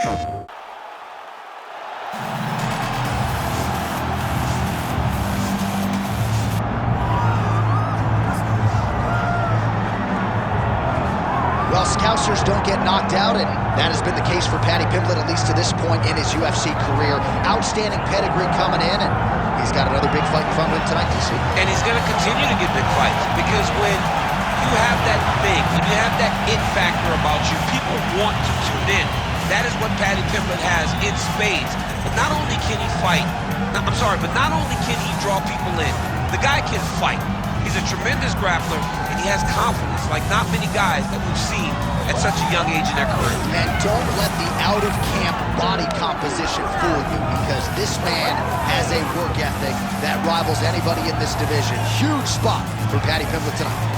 Well, Scousers don't get knocked out, and that has been the case for Paddy Pimblett, at least to this point in his UFC career. Outstanding pedigree coming in, and he's got another big fight in front of him tonight, DC. And he's going to continue to get big fights, because when you have that thing, when you have that it factor about you, people want to tune in. That is what Paddy Pimblett has in spades. But not only can he fight, but not only can he draw people in, the guy can fight. He's a tremendous grappler, and he has confidence like not many guys that we've seen at such a young age in their career. And don't let the out-of-camp body composition fool you, because this man has a work ethic that rivals anybody in this division. Huge spot for Paddy Pimblett tonight.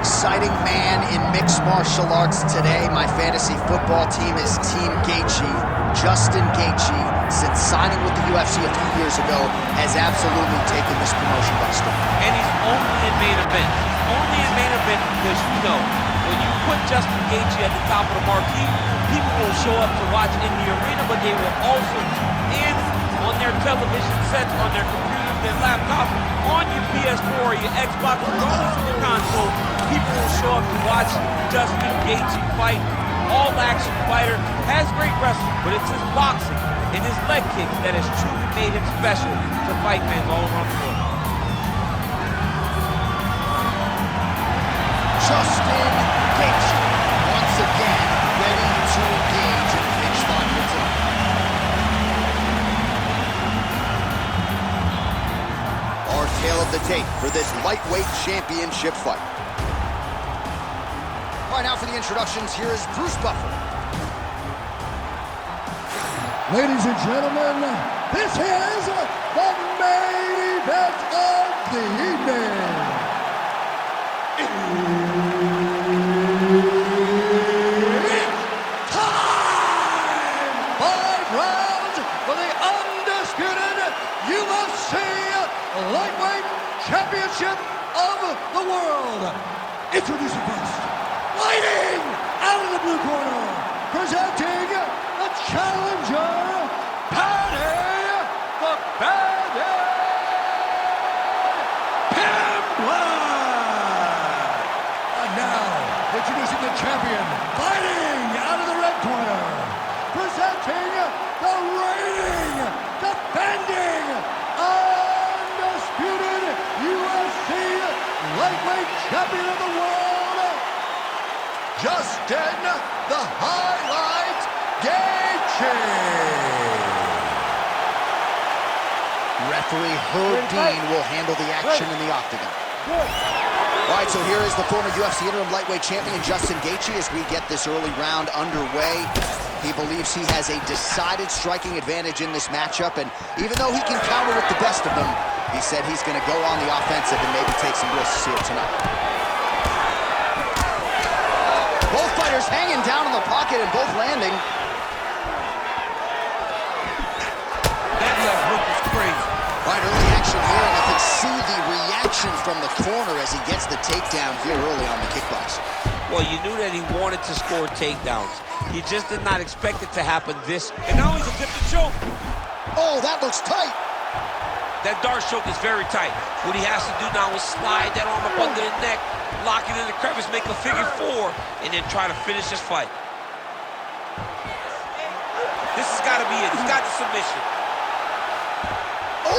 Exciting man in mixed martial arts today. My fantasy football team is Team Gaethje. Justin Gaethje, since signing with the UFC a few years ago, has absolutely taken this promotion by storm. And he's only in main event. He's only in main event because, you know, when you put Justin Gaethje at the top of the marquee, people will show up to watch in the arena, but they will also tune in on their television sets, on their computers, their laptops, on your PS4 or your Xbox, regardless of the console. People will show up to watch Justin Gaethje fight. All-action fighter, has great wrestling, but it's his boxing and his leg kicks that has truly made him special to fight fans all around the world. Justin Gaethje, once again, ready to engage in the big spot for tonight. Our tale of the tape for this lightweight championship fight. All right, now for the introductions, here is Bruce Buffer. Ladies and gentlemen, this is the main event of the evening. It's time! 5 rounds for the undisputed UFC Lightweight Championship of the world. Introducing first, fighting out of the blue corner, presenting the challenger, Paddy the Baddy Pimblett. And now, introducing the champion, fighting out of the red corner, presenting the reigning, defending, undisputed UFC Lightweight Champion of the world, Justin the Highlight Gaethje. Referee Herb Dean will handle the action in the Octagon. All right, so here is the former UFC interim lightweight champion, Justin Gaethje, as we get this early round underway. He believes he has a decided striking advantage in this matchup, and even though he can counter with the best of them, he said he's going to go on the offensive and maybe take some risks here tonight. Both fighters hanging down in the pocket and both landing. That left hook is crazy. Right, early action here, and you can see the reaction from the corner as he gets the takedown here early on the kickboxing. Well, you knew that he wanted to score takedowns. He just did not expect it to happen this. And now he's attempting to choke. Oh, that looks tight. That dart choke is very tight. What he has to do now is slide that arm up under the neck, lock it in the crevice, make a figure 4, and then try to finish this fight. This has got to be it. He's got the submission. Oh,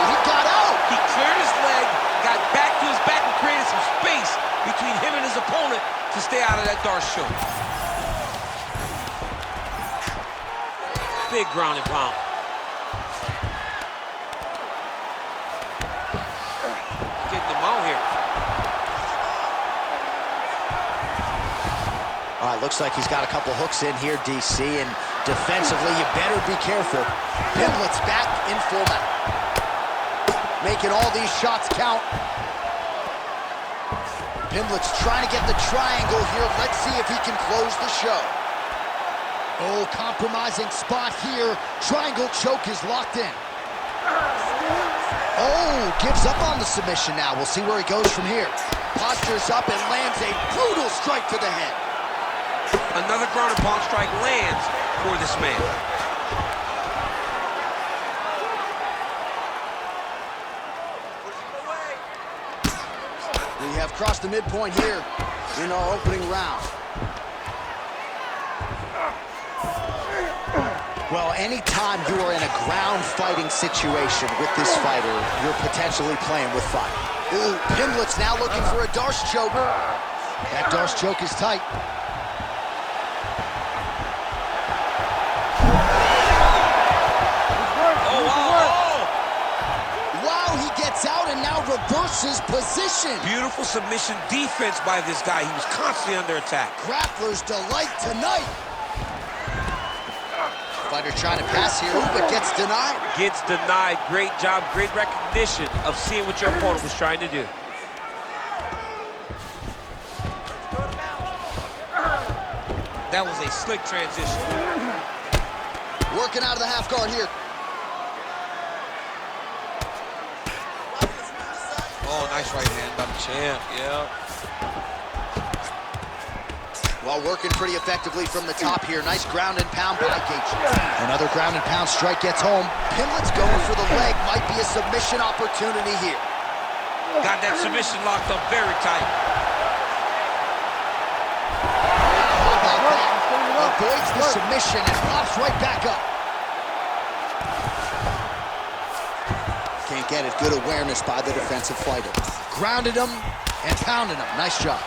he got out. He cleared his leg, got back to his back, and created some space between him and his opponent to stay out of that dart choke. Big ground and pound. Getting them out here. All right, looks like he's got a couple hooks in here, DC, and defensively, you better be careful. Pimblett's back in full mount. Making all these shots count. Pimblett's trying to get the triangle here. Let's see if he can close the show. Oh, compromising spot here. Triangle choke is locked in. Oh, gives up on the submission now. We'll see where he goes from here. Postures up and lands a brutal strike to the head. Another ground and pound strike lands for this man. We have crossed the midpoint here in our opening round. Well, anytime you are in a ground fighting situation with this fighter, you're potentially playing with fire. Ooh, Pimblett's now looking for a Darce choke. That Darce choke is tight. Oh, wow. Wow, he gets out and now reverses position. Beautiful submission defense by this guy. He was constantly under attack. Grappler's delight tonight. Fighter trying to pass here, but gets denied. Gets denied. Great job, great recognition of seeing what your opponent was trying to do. That was a slick transition. Working out of the half guard here. Oh, nice right hand by the champ, yeah. Well, working pretty effectively from the top here. Nice ground and pound by Gaethje. Another ground and pound strike gets home. Pimblett's going for the leg. Might be a submission opportunity here. Got that submission locked up very tight. How about that? Avoids the submission and pops right back up. Can't get it. Good awareness by the defensive fighter. Grounded him and pounded him. Nice job.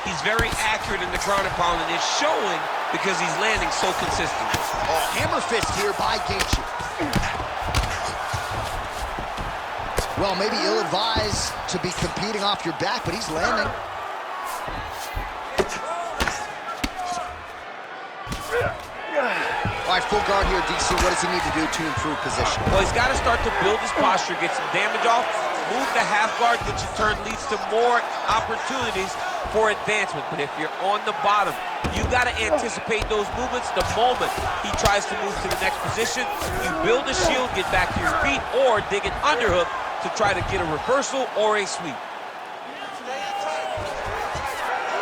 He's very accurate in the ground and pound, and it's showing because he's landing so consistently. Oh, hammer fist here by Gaethje. Well, maybe ill-advised to be competing off your back, but he's landing. All right, full guard here, DC. What does he need to do to improve position? Well, he's got to start to build his posture, get some damage off, move the half guard, which in turn leads to more opportunities for advancement. But if you're on the bottom, you got to anticipate those movements the moment he tries to move to the next position. You build a shield, get back to your feet, or dig an underhook to try to get a reversal or a sweep.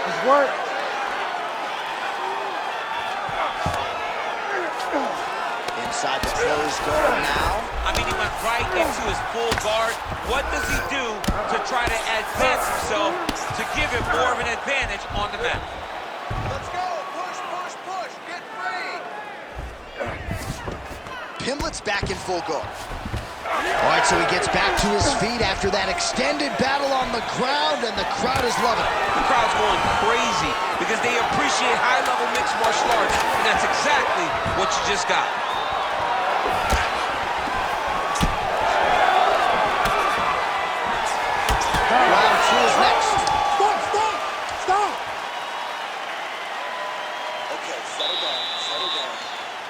Good work. Inside the closed guard now. I mean, he went right into his full guard. What does he do to try to advance himself to give him more of an advantage on the mat? Let's go. Push, push, push. Get free. Pimblett's back in full guard. All right, so he gets back to his feet after that extended battle on the ground, and the crowd is loving it. The crowd's going crazy because they appreciate high-level mixed martial arts, and that's exactly what you just got. Round two is next. Stop! Okay, settle down.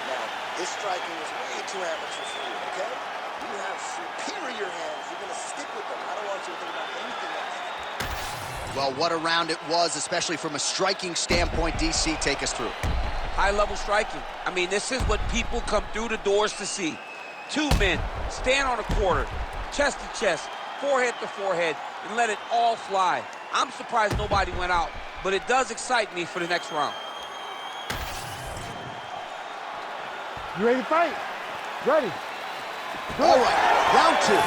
Now, this striking is way too amateur for you, okay? You have superior hands. You're gonna stick with them. I don't want you to think about anything else. Well, what a round it was, especially from a striking standpoint. DC, take us through. High-level striking. I mean, this is what people come through the doors to see. Two men stand on a quarter, chest to chest, forehead to forehead, and let it all fly. I'm surprised nobody went out, but it does excite me for the next round. You ready to fight? Ready. All right, round two.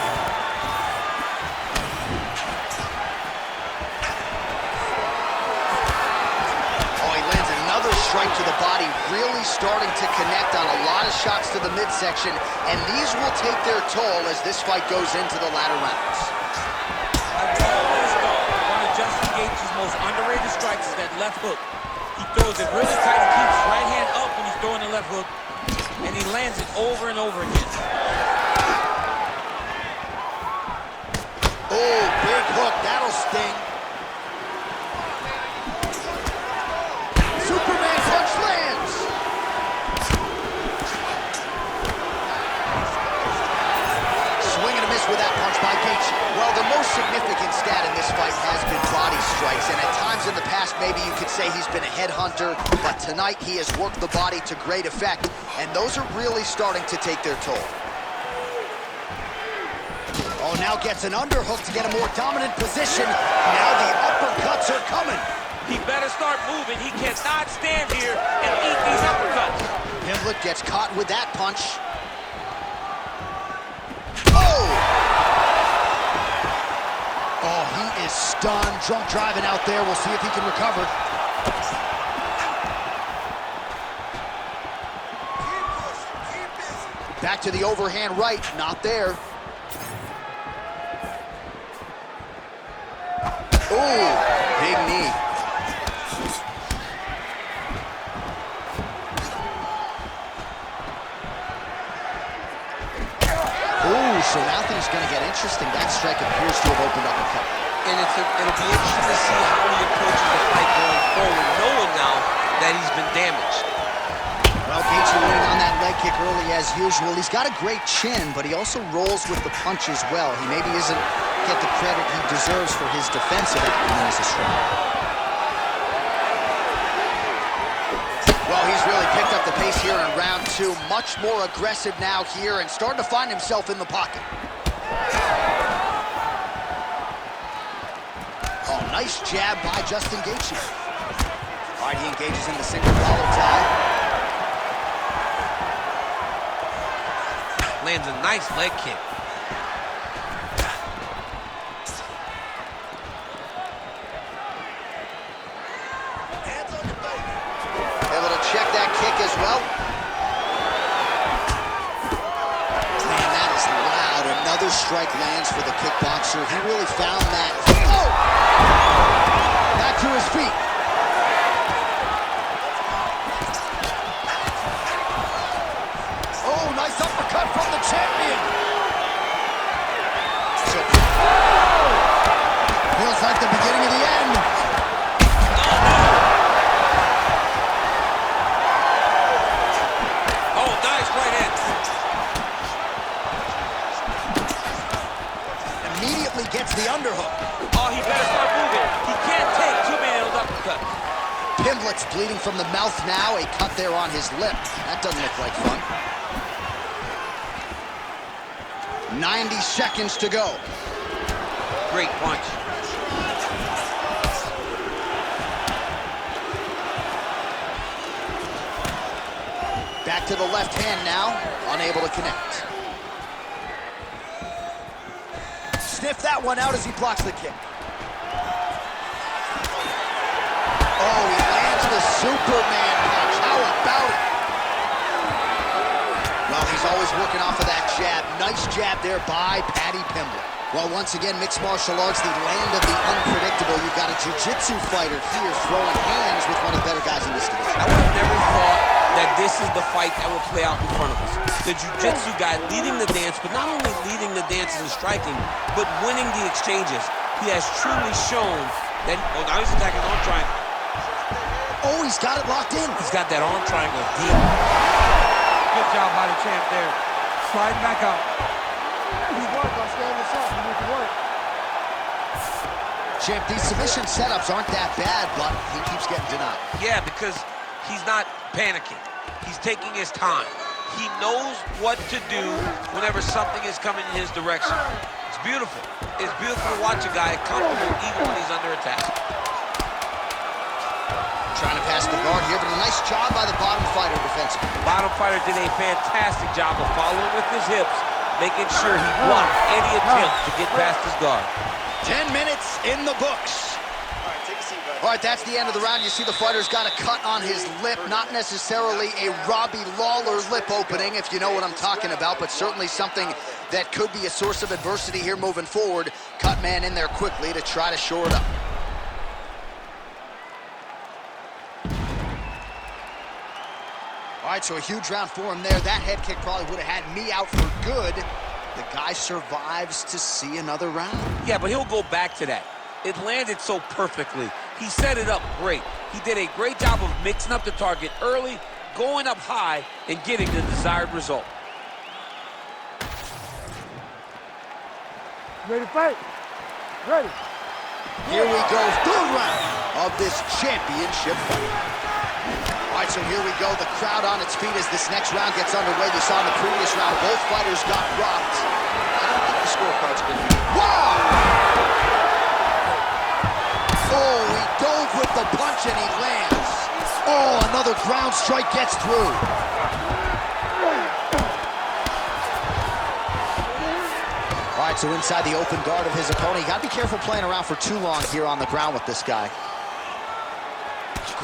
Oh, he lands another strike to the body, really starting to connect on a lot of shots to the midsection, and these will take their toll as this fight goes into the latter rounds. I've always thought one of Justin Gaethje's most underrated strikes is that left hook. He throws it really tight and keeps his right hand up when he's throwing the left hook, and he lands it over and over again. Oh, big hook, that'll sting. maybe you could say he's been a headhunter, but tonight he has worked the body to great effect, and those are really starting to take their toll. Oh, now gets an underhook to get a more dominant position. Now the uppercuts are coming. He better start moving. He cannot stand here and eat these uppercuts. Pimblett gets caught with that punch. Oh! Oh, he is stunned. Drunk driving out there. We'll see if he can recover. Back to the overhand right. Not there. Ooh, big knee. Ooh, so now things going to get interesting. That strike appears to have opened up a cut. And it'll be interesting to see how he approaches the fight going forward, knowing now that he's been damaged. Well, Gaethje winning on that leg kick early as usual. He's got a great chin, but he also rolls with the punch as well. He maybe isn't get the credit he deserves for his defensive acumen as a striker. Well, he's really picked up the pace here in round two. Much more aggressive now here and starting to find himself in the pocket. Oh, nice jab by Justin Gaethje. All right, he engages in the single collar tie. Lands a nice leg kick. Able to check that kick as well. Man, that is loud. Another strike lands for the kickboxer. He really found that. Oh! Back to his feet. Oh, nice uppercut from the champion. So, feels like the beginning of the end. Oh, nice right hand. Immediately gets the underhook. Oh, he better start moving. He can't take too many of those uppercuts. Pimblett's bleeding from the mouth now. A cut there on his lip. That doesn't look like fun. 90 seconds to go. Great punch. Back to the left hand now, unable to connect. Sniff that one out as he blocks the kick. Oh, he lands the Superman punch. How about it? Well, he's always working off of that jab. Nice jab there by Paddy Pimblett. Well, once again, mixed martial arts, the land of the unpredictable. You've got a jiu-jitsu fighter here throwing hands with one of the better guys in this division. I would have never thought that this is the fight that will play out in front of us. The jiu-jitsu guy leading the dance, but not only leading the dance and striking, but winning the exchanges. He has truly shown that... Oh, now he's attacking arm triangle. Oh, he's got it locked in. He's got that arm triangle deep. Good job by the champ there. Sliding back out. Good work on standing this up. You need to work. Champ, these submission setups aren't that bad, but he keeps getting denied. Yeah, because he's not panicking. He's taking his time. He knows what to do whenever something is coming in his direction. It's beautiful. It's beautiful to watch a guy comfortable even when he's under attack. Trying to pass the guard here, but a nice job by the bottom fighter defensively. Bottom fighter did a fantastic job of following with his hips, making sure he blocked any attempt to get past his guard. 10 minutes in the books. All right, take a seat, bud. All right, that's the end of the round. You see the fighter's got a cut on his lip. Not necessarily a Robbie Lawler lip opening, if you know what I'm talking about, but certainly something that could be a source of adversity here moving forward. Cut man in there quickly to try to shore it up. All right, so a huge round for him there. That head kick probably would have had me out for good. The guy survives to see another round. Yeah, but he'll go back to that. It landed so perfectly. He set it up great. He did a great job of mixing up the target early, going up high, and getting the desired result. Ready to fight? Ready. Here we go, third round of this championship fight. All right, so here we go. The crowd on its feet as this next round gets underway. You saw in the previous round, both fighters got rocked. I don't think the scorecard's going to be... Wow! Oh, he dove with the punch and he lands. Oh, another ground strike gets through. All right, so inside the open guard of his opponent. You got to be careful playing around for too long here on the ground with this guy.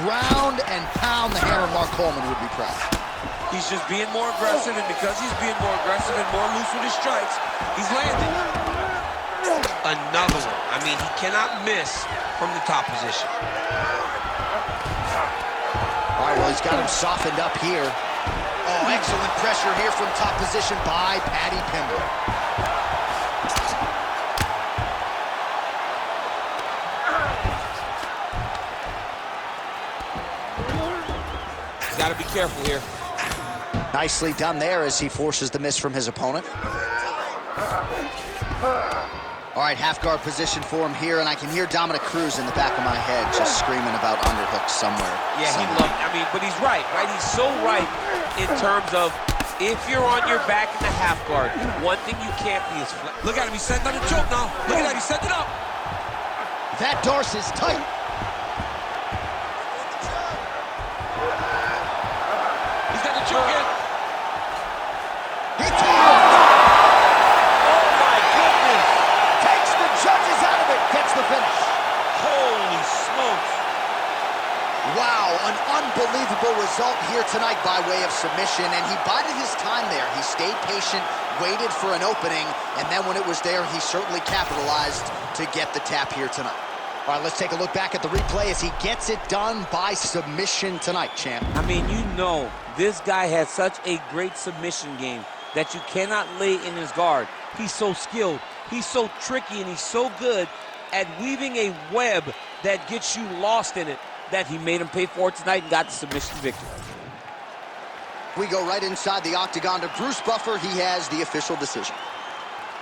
Ground and pound, the hammer. Mark Coleman would be proud. He's just being more aggressive, and because he's being more aggressive and more loose with his strikes, he's landing. Another one. I mean, he cannot miss from the top position. All right, well, he's got him softened up here. Oh, excellent pressure here from top position by Paddy Pimblett. Got to be careful here. Nicely done there as he forces the miss from his opponent. All right, half guard position for him here, and I can hear Dominic Cruz in the back of my head just screaming about underhooks somewhere. Yeah, he loved, I mean, but he's right? He's so right in terms of if you're on your back in the half guard, one thing you can't be is flat. Look at him, he's setting up the choke now. Look at that, he's setting it up. That Darce is tight. He's got the choke in. He oh my goodness! Takes the judges out of it, gets the finish. Holy smokes. Wow, an unbelievable result here tonight by way of submission, and he bided his time there. He stayed patient, waited for an opening, and then when it was there, he certainly capitalized to get the tap here tonight. All right, let's take a look back at the replay as he gets it done by submission tonight, champ. I mean, you know, this guy has such a great submission game that you cannot lay in his guard. He's so skilled, he's so tricky, and he's so good at weaving a web that gets you lost in it that he made him pay for it tonight and got the submission victory. We go right inside the octagon to Bruce Buffer. He has the official decision.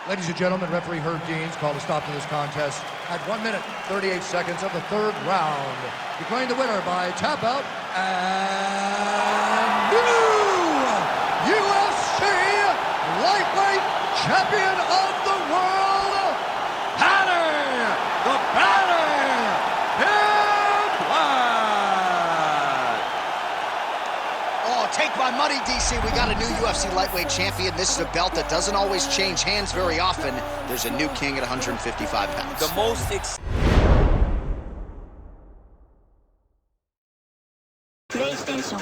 Ladies and gentlemen, referee Herb Deans called a stop to this contest at 1 minute, 38 seconds of the third round. Declaring the winner by tap out and new UFC lightweight champion of the world, Paddy the Baddy Pimblett. Oh, take my money, DC. We got a new UFC lightweight champion. This is a belt that doesn't always change hands very often. There's a new king at 155 pounds. The most PlayStation